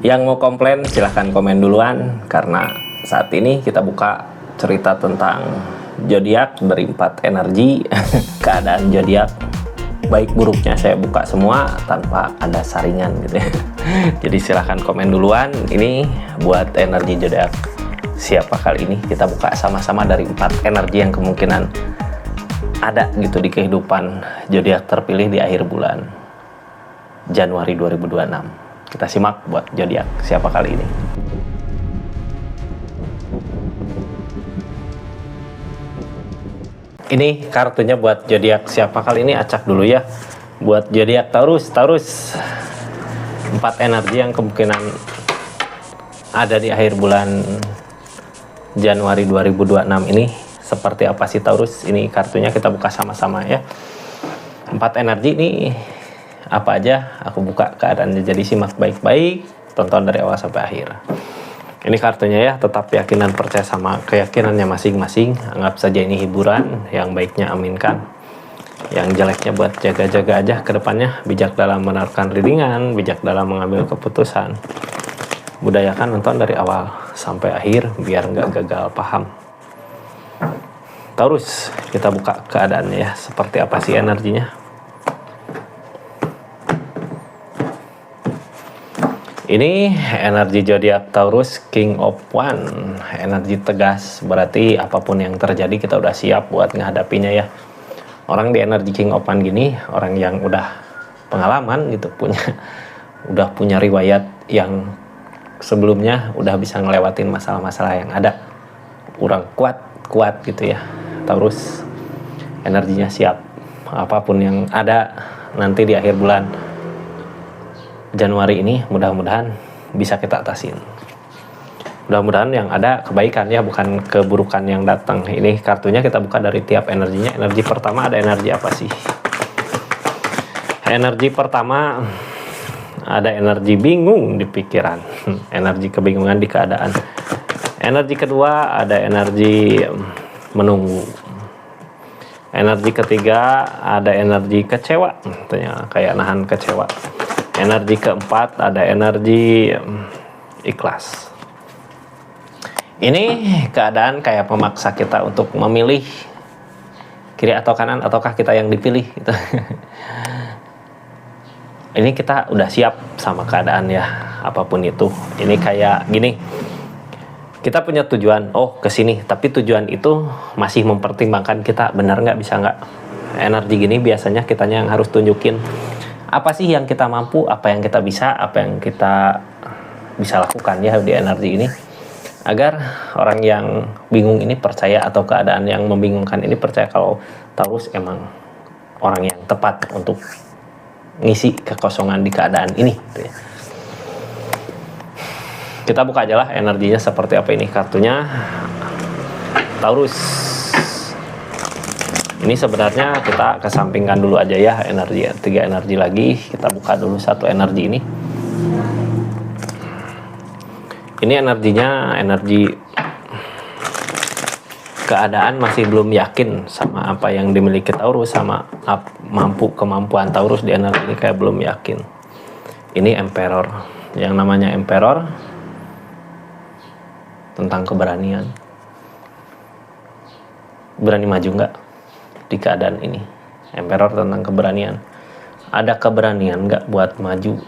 Yang mau komplain silahkan komen duluan, karena saat ini kita buka cerita tentang zodiak dari 4 energi. Keadaan zodiak baik buruknya saya buka semua tanpa ada saringan gitu ya. Jadi silahkan komen duluan. Ini buat energi zodiak siapa kali ini, kita buka sama-sama dari 4 energi yang kemungkinan ada gitu di kehidupan zodiak terpilih di akhir bulan Januari 2026. Kita simak buat zodiak siapa kali ini. Ini kartunya buat zodiak siapa kali ini, acak dulu ya. Buat zodiak Taurus, 4 energi yang kemungkinan ada di akhir bulan Januari 2026 ini seperti apa sih Taurus? Ini kartunya kita buka sama-sama ya. 4 energi ini apa aja, aku buka keadaannya, jadi simak baik-baik, tonton dari awal sampai akhir. Ini kartunya ya, tetap yakin dan percaya sama keyakinannya masing-masing. Anggap saja ini hiburan, yang baiknya aminkan, yang jeleknya buat jaga-jaga aja ke depannya. Bijak dalam menerapkan readingan, bijak dalam mengambil keputusan. Budayakan nonton dari awal sampai akhir biar nggak gagal paham. Taurus, kita buka keadaannya ya, seperti apa sih energinya. Ini energi zodiak Taurus, King of One, energi tegas, berarti apapun yang terjadi kita udah siap buat menghadapinya ya. Orang di energi King of One gini, orang yang udah pengalaman gitu, udah punya riwayat yang sebelumnya udah bisa ngelewatin masalah-masalah yang ada. Orang kuat gitu ya. Taurus energinya siap, apapun yang ada nanti di akhir bulan Januari ini mudah-mudahan bisa kita atasin. Mudah-mudahan yang ada kebaikan ya, bukan keburukan yang datang. Ini kartunya kita buka dari tiap energinya. Energi pertama ada energi apa sih? Energi pertama ada energi bingung di pikiran, energi kebingungan di keadaan. Energi kedua ada energi menunggu. Energi ketiga ada energi kecewa, tentunya kayak nahan kecewa. Energi keempat ada energi ikhlas. Ini keadaan kayak memaksa kita untuk memilih kiri atau kanan, ataukah kita yang dipilih gitu. Ini kita udah siap sama keadaan ya, apapun itu. Ini kayak gini, kita punya tujuan, oh kesini, tapi tujuan itu masih mempertimbangkan kita benar nggak, bisa nggak. Energi gini biasanya kitanya yang harus tunjukin apa sih yang kita mampu, apa yang kita bisa, apa yang kita bisa lakukan ya di energi ini, agar orang yang bingung ini percaya, atau keadaan yang membingungkan ini percaya kalau Taurus emang orang yang tepat untuk ngisi kekosongan di keadaan ini gitu ya. Kita buka aja lah energinya seperti apa ini kartunya Taurus. Ini sebenarnya kita kesampingkan dulu aja ya energi, 3 energi lagi. Kita buka dulu satu energi ini. Ini energinya, energi keadaan masih belum yakin sama apa yang dimiliki Taurus, sama kemampuan Taurus di energi ini kayak belum yakin. Ini Emperor. Yang namanya Emperor tentang keberanian. Berani maju nggak di keadaan ini? Emperor tentang keberanian. Ada keberanian nggak buat maju?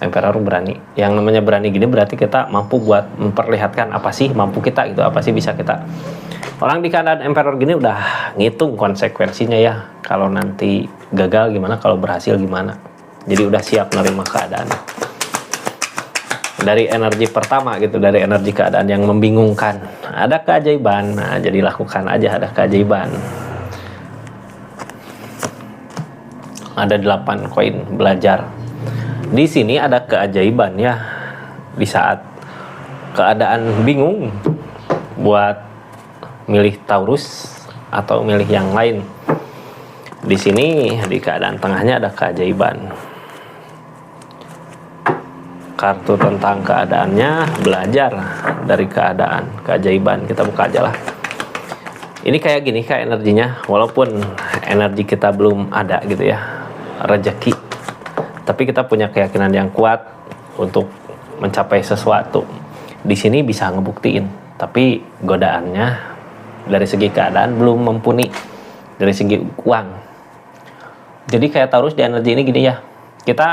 Emperor berani. Yang namanya berani gini berarti kita mampu buat memperlihatkan apa sih mampu kita gitu, apa sih bisa kita. Orang di keadaan Emperor gini udah ngitung konsekuensinya ya. Kalau nanti gagal gimana, kalau berhasil gimana. Jadi udah siap menerima keadaan. Dari energi pertama gitu, dari energi keadaan yang membingungkan, ada keajaiban. Nah, jadi lakukan aja, ada keajaiban. Ada 8 koin belajar. Di sini ada keajaiban ya. Di saat keadaan bingung buat milih Taurus atau milih yang lain. Di sini di keadaan tengahnya ada keajaiban. Kartu tentang keadaannya belajar dari keadaan, keajaiban. Kita buka aja lah. Ini kayak gini, kayak energinya, walaupun energi kita belum ada gitu ya, rezeki tapi kita punya keyakinan yang kuat untuk mencapai sesuatu. Di sini bisa ngebuktiin, tapi godaannya dari segi keadaan belum mumpuni, dari segi uang. Jadi kayak Taurus di energi ini gini ya, kita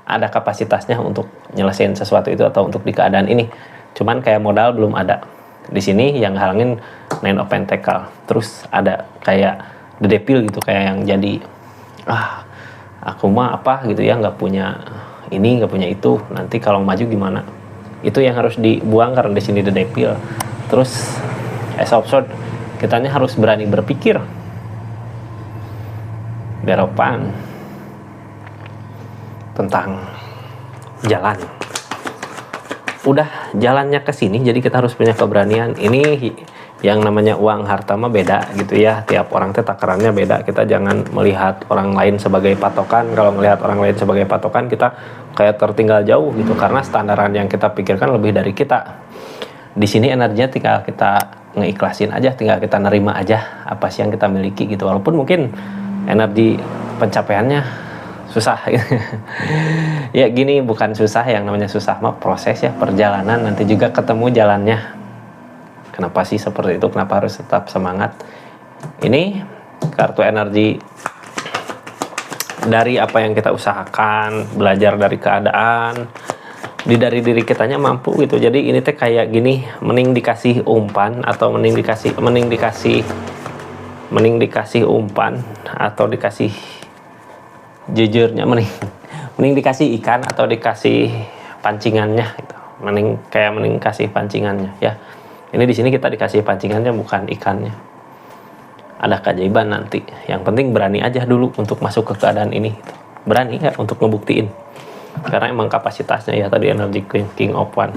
ada kapasitasnya untuk nyelesain sesuatu itu atau untuk di keadaan ini, cuman kayak modal belum ada. Di sini yang halangin Nine of Pentacle, terus ada kayak The Devil gitu, kayak yang jadi aku mah apa gitu ya, nggak punya ini, nggak punya itu, nanti kalau maju gimana, itu yang harus dibuang karena di sini The Devil. Terus Ace of Swords, kitanya harus berani berpikir. Beropan tentang jalan, udah jalannya ke sini, jadi kita harus punya keberanian. Ini yang namanya uang harta mah beda gitu ya, tiap orang teh takarannya beda. Kita jangan melihat orang lain sebagai patokan. Kalau melihat orang lain sebagai patokan, kita kayak tertinggal jauh gitu, karena standaran yang kita pikirkan lebih dari kita. Di sini energinya tinggal kita ngeikhlasin aja, tinggal kita nerima aja apa sih yang kita miliki gitu, walaupun mungkin energi pencapaiannya susah ya gini, bukan susah, yang namanya susah mah proses ya, perjalanan, nanti juga ketemu jalannya. Kenapa sih seperti itu, kenapa harus tetap semangat. Ini kartu energi dari apa yang kita usahakan, belajar dari keadaan, dari diri kitanya mampu gitu. Jadi ini teh kayak gini, mending dikasih umpan atau mending dikasih umpan atau dikasih jujurnya, mending dikasih ikan atau dikasih pancingannya gitu. Mending kasih pancingannya ya. Ini di sini kita dikasih pancingannya, bukan ikannya. Ada keajaiban nanti. Yang penting berani aja dulu untuk masuk ke keadaan ini gitu. Berani ya untuk ngebuktiin, karena emang kapasitasnya ya tadi energi King of Wands.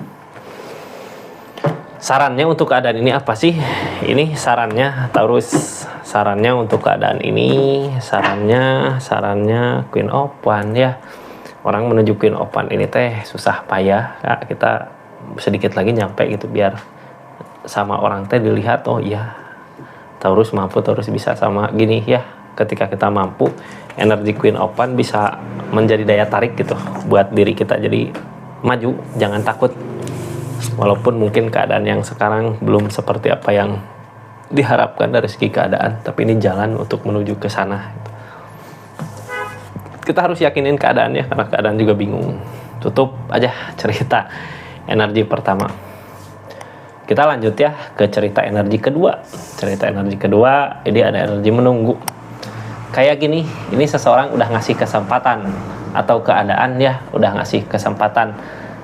Sarannya untuk keadaan ini apa sih? Ini sarannya Taurus, sarannya untuk keadaan ini, sarannya Queen of Wands ya. Orang menuju Queen of Wands ini teh susah payah ya, kita sedikit lagi nyampe gitu, biar sama orang teh dilihat, oh iya Taurus mampu, Taurus bisa sama gini ya. Ketika kita mampu, energi Queen of Wands bisa menjadi daya tarik gitu buat diri kita, jadi maju, jangan takut. Walaupun mungkin keadaan yang sekarang belum seperti apa yang diharapkan dari segi keadaan, tapi ini jalan untuk menuju ke sana. Kita harus yakinin keadaannya, karena keadaan juga bingung. Tutup aja cerita energi pertama. Kita lanjut ya ke cerita energi kedua. Cerita energi kedua, ini ada energi menunggu. Kayak gini, ini seseorang udah ngasih kesempatan, atau keadaan ya udah ngasih kesempatan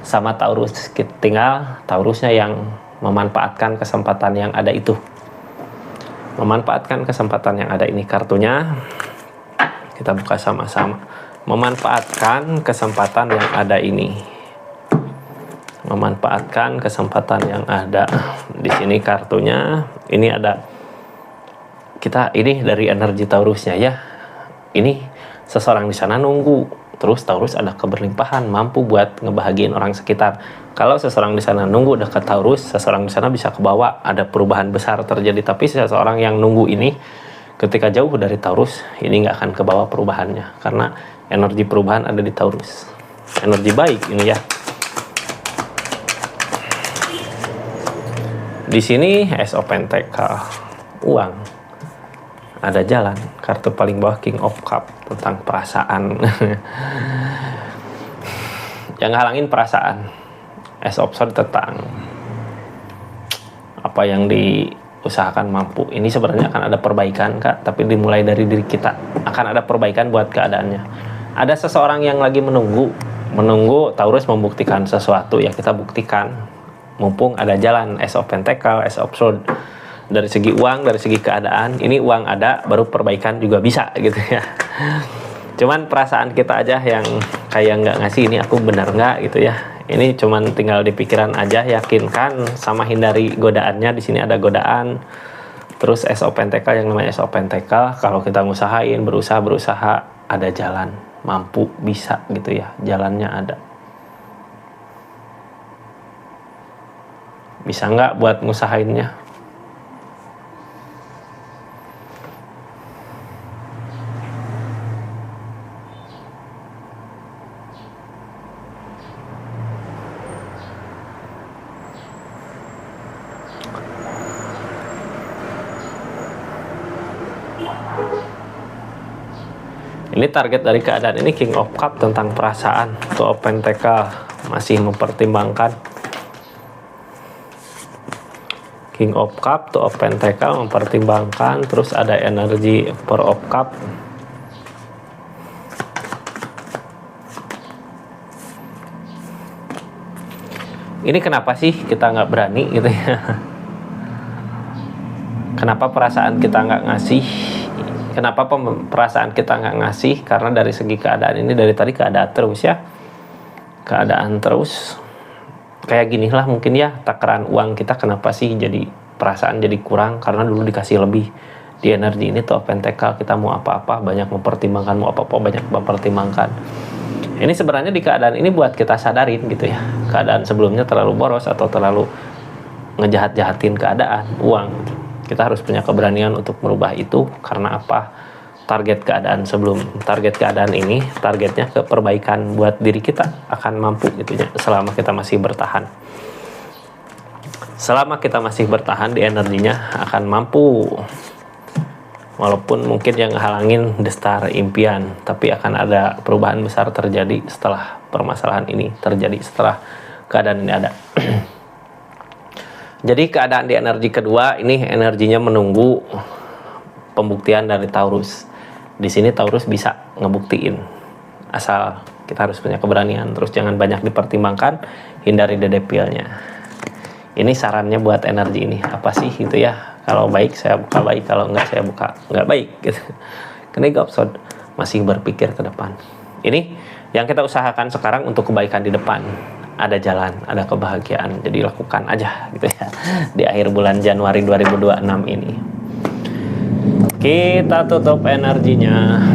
sama Taurus, tinggal Taurusnya yang memanfaatkan kesempatan yang ada itu. Memanfaatkan kesempatan yang ada ini, kartunya kita buka sama-sama. Memanfaatkan kesempatan yang ada ini. Memanfaatkan kesempatan yang ada. Di sini kartunya, ini ada, kita ini dari energi Taurusnya ya. Ini seseorang di sana nunggu. Terus Taurus ada keberlimpahan, mampu buat ngebahagiain orang sekitar. Kalau seseorang di sana nunggu dekat Taurus, seseorang di sana bisa kebawa, ada perubahan besar terjadi. Tapi seseorang yang nunggu ini, ketika jauh dari Taurus, ini nggak akan kebawa perubahannya, karena energi perubahan ada di Taurus. Energi baik ini ya. Di sini Ace of Pentacle, uang, ada jalan. Kartu paling bawah King of Cup, tentang perasaan. Yang halangin perasaan. Ace of Swords tentang apa yang diusahakan mampu. Ini sebenarnya akan ada perbaikan Kak, tapi dimulai dari diri kita. Akan ada perbaikan buat keadaannya. Ada seseorang yang lagi menunggu Taurus membuktikan sesuatu, ya kita buktikan. Mumpung ada jalan, Ace of Pentacle, Ace of Swords. Dari segi uang, dari segi keadaan, ini uang ada, baru perbaikan juga bisa gitu ya. Cuman perasaan kita aja yang kayak nggak ngasih, ini aku benar nggak gitu ya. Ini cuman tinggal di pikiran aja, yakinkan sama hindari godaannya. Di sini ada godaan. Terus Ace of Pentacle, yang namanya Ace of Pentacle, kalau kita ngusahain, berusaha, ada jalan, mampu, bisa gitu ya, jalannya ada. Bisa nggak buat ngusahainnya? Ini target dari keadaan ini King of Cup tentang perasaan. Two of Pentacle masih mempertimbangkan. King of Cup, Two of Pentacle mempertimbangkan. Terus ada energi Four of Cup. Ini kenapa sih kita nggak berani gitu ya? Kenapa perasaan kita nggak ngasih? Kenapa perasaan kita nggak ngasih? Karena dari segi keadaan ini dari tadi keadaan terus ya, keadaan terus kayak gini lah mungkin ya. Takaran uang kita kenapa sih jadi perasaan jadi kurang? Karena dulu dikasih lebih. Di energi ini tuh Pentacle kita mau apa-apa banyak mempertimbangkan, mau apa-apa banyak mempertimbangkan. Ini sebenarnya di keadaan ini buat kita sadarin gitu ya. Keadaan sebelumnya terlalu boros atau terlalu ngejahat-jahatin keadaan uang. Kita harus punya keberanian untuk merubah itu. Karena apa? Target keadaan ini targetnya ke perbaikan buat diri kita akan mampu gitu ya, selama kita masih bertahan. Selama kita masih bertahan di energinya akan mampu. Walaupun mungkin yang halangin destar impian, tapi akan ada perubahan besar terjadi setelah permasalahan ini terjadi, setelah keadaan ini ada. Jadi keadaan di energi kedua ini energinya menunggu pembuktian dari Taurus. Di sini Taurus bisa ngebuktiin, asal kita harus punya keberanian. Terus jangan banyak dipertimbangkan, hindari dedepilnya. Ini sarannya buat energi ini apa sih gitu ya? Kalau baik saya buka baik, kalau enggak saya buka enggak baik gitu. Kena gopsod masih berpikir ke depan. Ini yang kita usahakan sekarang untuk kebaikan di depan. Ada jalan, ada kebahagiaan. Jadi lakukan aja gitu ya. Di akhir bulan Januari 2026 ini. Kita tutup energinya.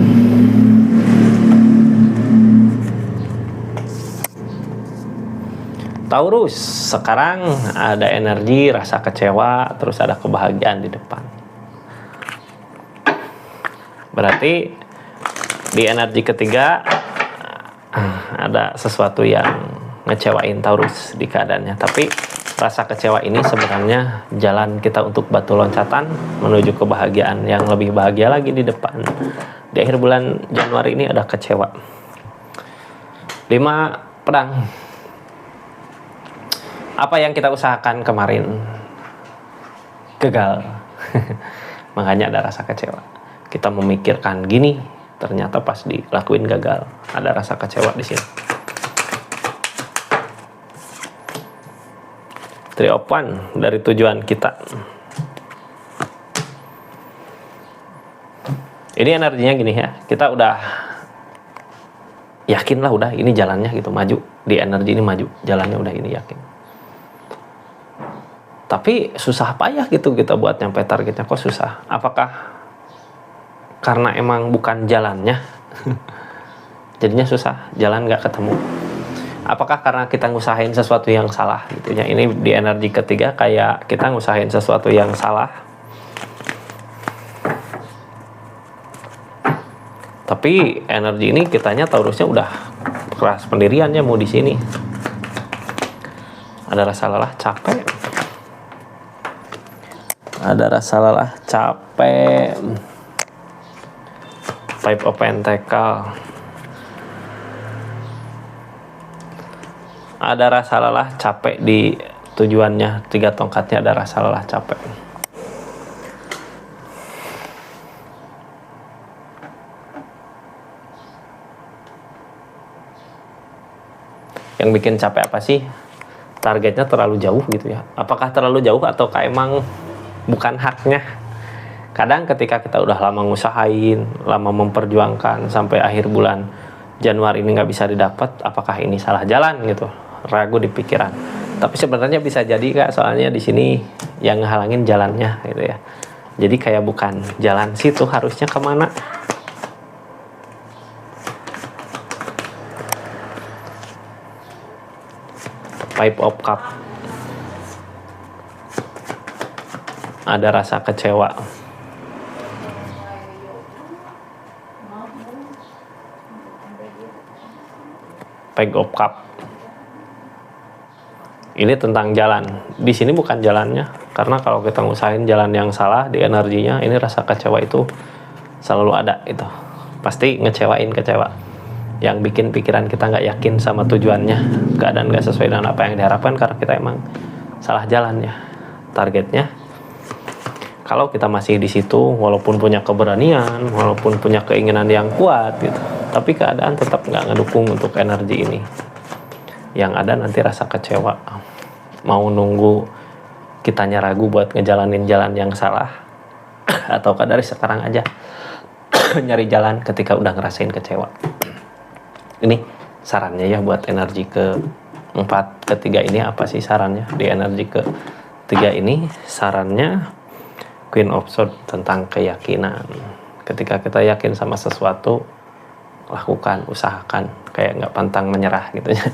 Taurus, sekarang ada energi, rasa kecewa, terus ada kebahagiaan di depan. Berarti di energi ketiga ada sesuatu yang ngecewain Taurus di keadaannya. Tapi rasa kecewa ini sebenarnya jalan kita untuk batu loncatan menuju kebahagiaan yang lebih bahagia lagi di depan. Di akhir bulan Januari ini ada kecewa. 5 pedang. Apa yang kita usahakan kemarin gagal. Makanya ada rasa kecewa. Kita memikirkan gini, ternyata pas dilakuin gagal. Ada rasa kecewa di sini. Three of Wands dari tujuan kita. Ini energinya gini ya. Kita udah yakin lah udah ini jalannya gitu, maju. Di energi ini maju, jalannya udah ini yakin. Tapi susah payah gitu kita buat nyampe targetnya, kok susah. Apakah karena emang bukan jalannya? Jadinya susah, jalan nggak ketemu. Apakah karena kita ngusahain sesuatu yang salah gitu ya? Ini di energi ketiga kayak kita ngusahain sesuatu yang salah. Tapi energi ini kitanya Taurusnya udah keras pendiriannya mau di sini. Ada rasa lelah, capek. Ada rasa lelah, capek. Five of Pentacle. Ada rasa lelah, capek di tujuannya. 3 tongkatnya ada rasa lelah, capek. Yang bikin capek apa sih? Targetnya terlalu jauh gitu ya. Apakah terlalu jauh atau emang bukan haknya? Kadang ketika kita udah lama ngusahain, lama memperjuangkan sampai akhir bulan Januari ini nggak bisa didapat, apakah ini salah jalan gitu? Ragu di pikiran. Tapi sebenarnya bisa jadi Kak, soalnya di sini yang ngehalangin jalannya gitu ya. Jadi kayak bukan jalan situ, harusnya kemana? Five of Cup. Ada rasa kecewa. Page of Cup. Ini tentang jalan. Di sini bukan jalannya, karena kalau kita ngusahain jalan yang salah di energinya, ini rasa kecewa itu selalu ada itu, pasti kecewa, yang bikin pikiran kita nggak yakin sama tujuannya, keadaan nggak sesuai dengan apa yang diharapkan karena kita emang salah jalan ya targetnya. Kalau kita masih di situ, walaupun punya keberanian, walaupun punya keinginan yang kuat gitu, tapi keadaan tetap nggak ngedukung untuk energi ini. Yang ada nanti rasa kecewa, mau nunggu kitanya ragu buat ngejalanin jalan yang salah, ataukah dari sekarang aja nyari jalan ketika udah ngerasain kecewa. Ini sarannya ya buat energi ketiga ini. Apa sih sarannya di energi ketiga ini? Sarannya Queen of Swords tentang keyakinan. Ketika kita yakin sama sesuatu, lakukan, usahakan, kayak nggak pantang menyerah gitu ya.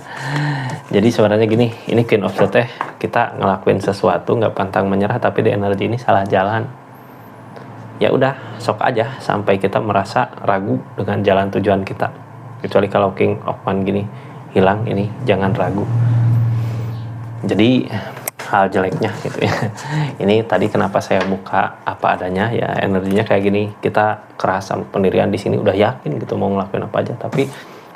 Jadi sebenarnya gini, ini Queen of Swords kita ngelakuin sesuatu nggak pantang menyerah, tapi di energi ini salah jalan. Ya udah, sok aja sampai kita merasa ragu dengan jalan tujuan kita. Kecuali kalau King of Wands gini, hilang ini, jangan ragu. Jadi hal jeleknya gitu ya. Ini tadi kenapa saya buka apa adanya ya, energinya kayak gini. Kita keras sama pendirian di sini, udah yakin gitu mau ngelakuin apa aja, tapi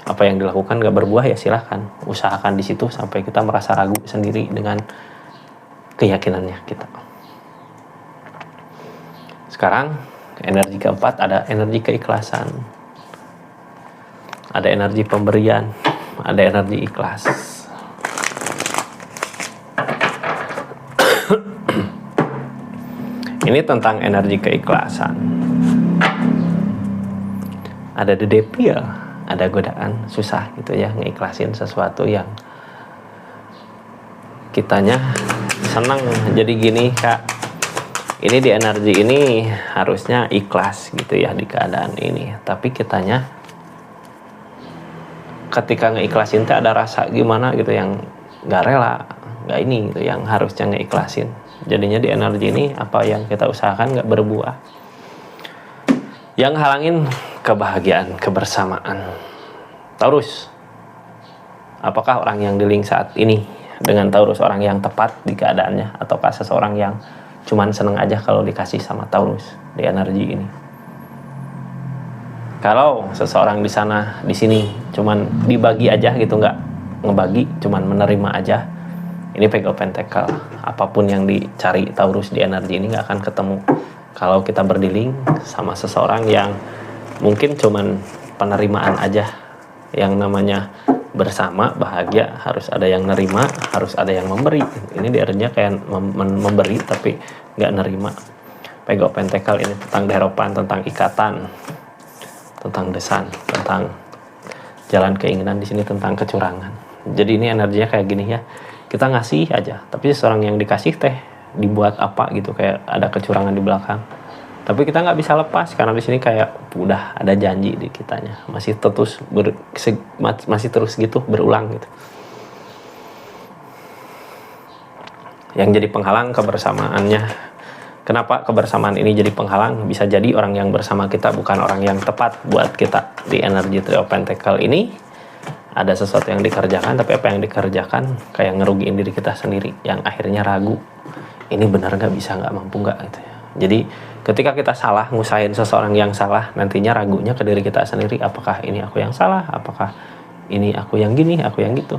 apa yang dilakukan gak berbuah ya silahkan usahakan di situ sampai kita merasa ragu sendiri dengan keyakinannya kita. Sekarang energi keempat ada energi keikhlasan, ada energi pemberian, ada energi ikhlas. Ini tentang energi keikhlasan. Ada the devil, ada godaan, susah gitu ya ngeikhlasin sesuatu yang kitanya senang. Jadi gini Kak, ini di energi ini harusnya ikhlas gitu ya di keadaan ini, tapi kitanya ketika ngeikhlasin tuh ada rasa gimana gitu yang gak rela, gak ini gitu yang harusnya ngeikhlasin. Jadinya di energi ini apa yang kita usahakan gak berbuah. Yang halangin kebahagiaan, kebersamaan. Taurus, apakah orang yang di link saat ini dengan Taurus orang yang tepat di keadaannya, ataukah seseorang yang cuman seneng aja kalau dikasih sama Taurus di energi ini? Kalau seseorang di sana, di sini cuman dibagi aja gitu, nggak ngebagi, cuman menerima aja, ini Page of Pentacle. Apapun yang dicari Taurus di energi ini nggak akan ketemu. Kalau kita berdiling sama seseorang yang mungkin cuman penerimaan aja, yang namanya bersama bahagia harus ada yang nerima, harus ada yang memberi. Ini di energinya kayak memberi tapi nggak nerima. Page of Pentacle ini tentang diharapan, tentang ikatan, tentang desan, tentang jalan keinginan. Di sini tentang kecurangan. Jadi ini energinya kayak gini ya, kita ngasih aja, tapi seorang yang dikasih teh dibuat apa gitu, kayak ada kecurangan di belakang. Tapi kita nggak bisa lepas karena di sini kayak udah ada janji di kitanya, masih terus gitu berulang gitu. Yang jadi penghalang kebersamaannya. Kenapa kebersamaan ini jadi penghalang? Bisa jadi orang yang bersama kita bukan orang yang tepat buat kita di energi Three of Pentacle ini. Ada sesuatu yang dikerjakan, tapi apa yang dikerjakan kayak ngerugiin diri kita sendiri, yang akhirnya ragu, ini benar nggak, bisa nggak, mampu nggak gitu ya. Jadi ketika kita salah ngusahain seseorang yang salah, nantinya ragunya ke diri kita sendiri, apakah ini aku yang salah, apakah ini aku yang gini, aku yang gitu.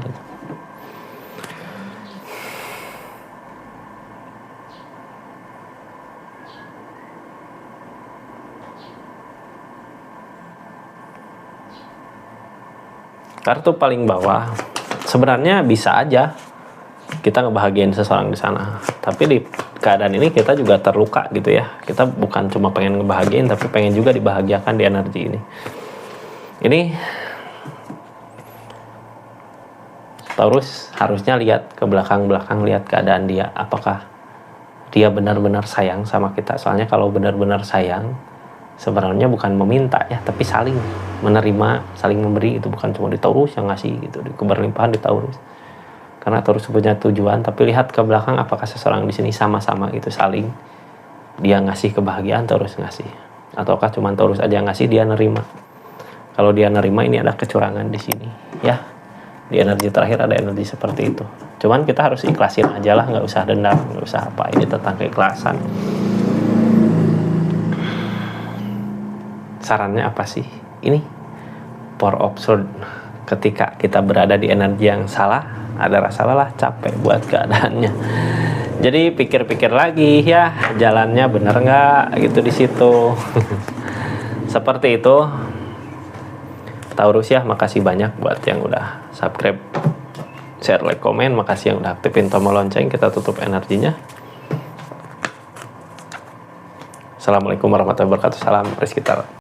Kartu paling bawah, sebenarnya bisa aja kita ngebahagiain seseorang di sana, tapi di keadaan ini kita juga terluka gitu ya. Kita bukan cuma pengen ngebahagiain, tapi pengen juga dibahagiakan di energi ini. Ini Taurus harusnya lihat ke belakang-belakang, lihat keadaan dia, apakah dia benar-benar sayang sama kita. Soalnya kalau benar-benar sayang, sebenarnya bukan meminta ya, tapi saling menerima, saling memberi. Itu bukan cuma di Taurus yang ngasih gitu, di keberlimpahan di Taurus. Karena Taurus punya tujuan, tapi lihat ke belakang apakah seseorang di sini sama-sama itu saling, dia ngasih kebahagiaan, Taurus ngasih, ataukah cuma Taurus aja yang ngasih, dia nerima. Kalau dia nerima, ini ada kecurangan di sini ya. Di energi terakhir ada energi seperti itu. Cuman kita harus ikhlasin aja lah, nggak usah dendam, nggak usah apa. Ini tentang keikhlasan. sarannya apa sih? Ini for absurd. Ketika kita berada di energi yang salah, ada rasa lelah, capek buat keadaannya. Jadi pikir-pikir lagi ya, jalannya bener nggak gitu di situ. Seperti itu. Taurus ya, makasih banyak buat yang udah subscribe, share, like, komen. Makasih yang udah aktifin tombol lonceng. Kita tutup energinya. Assalamualaikum warahmatullahi wabarakatuh. Salam Rizky Tarot.